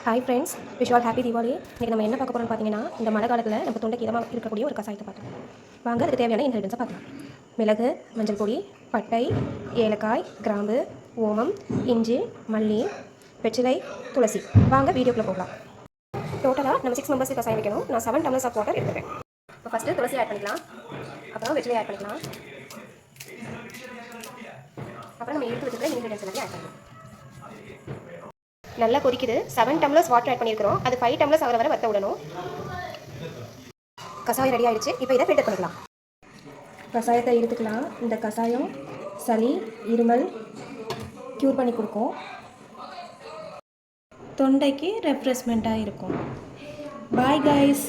Hi friends, wish all happy Deepavali. இன்றைக்கி நம்ம என்ன பார்க்க போகிறோம்னு பார்த்தீங்கன்னா, இந்த மழை காலத்தில் நம்ம தொண்டைக்கு இதமாக இருக்கக்கூடிய ஒரு கசாயத்தை பார்க்கலாம். வாங்க, அதுக்கு தேவையான இன்க்ரீடியன்ஸை பார்க்கலாம். மிளகு, மஞ்சள் பொடி, பட்டை, ஏலக்காய், கிராம்பு, ஓமம், இஞ்சி, மல்லி, வெற்றிலை, துளசி. வாங்க வீடியோக்குள்ளே போகலாம். டோட்டலாக நம்ம 6 மெம்பர்ஸ் கசாயம் வைக்கணும். நான் 7 டம்ளர்ஸ் ஆஃப் வாட்டர் எடுத்துக்கிறேன். இப்போ ஃபஸ்ட்டு துளசி ஆட் பண்ணிக்கலாம், அப்புறம் வெற்றிலை ஆட் பண்ணிக்கலாம், அப்புறம் நம்ம எடுத்து வச்சுக்கிற இன்க்ரீடியன்ஸ் எல்லாத்தையும் ஆட் பண்ணலாம். நல்லா கொதிக்குது. 7 டம்ளர்ஸ் வாட்டர் ஆட் பண்ணியிருக்கிறோம். அது 5 டம்ளர்ஸ் ஆகிற வரை வற்ற விடணும். கசாயம் ரெடி ஆகிடுச்சு. இப்போ இதை ஃபில்டர் பண்ணிக்கலாம். கசாயத்தை எடுத்துக்கலாம். இந்த கசாயம் சளி, இருமல் க்யூர் பண்ணி கொடுக்கும். தொண்டைக்கு ரெஃப்ரெஷ்மெண்ட்டாக இருக்கும். Bye guys.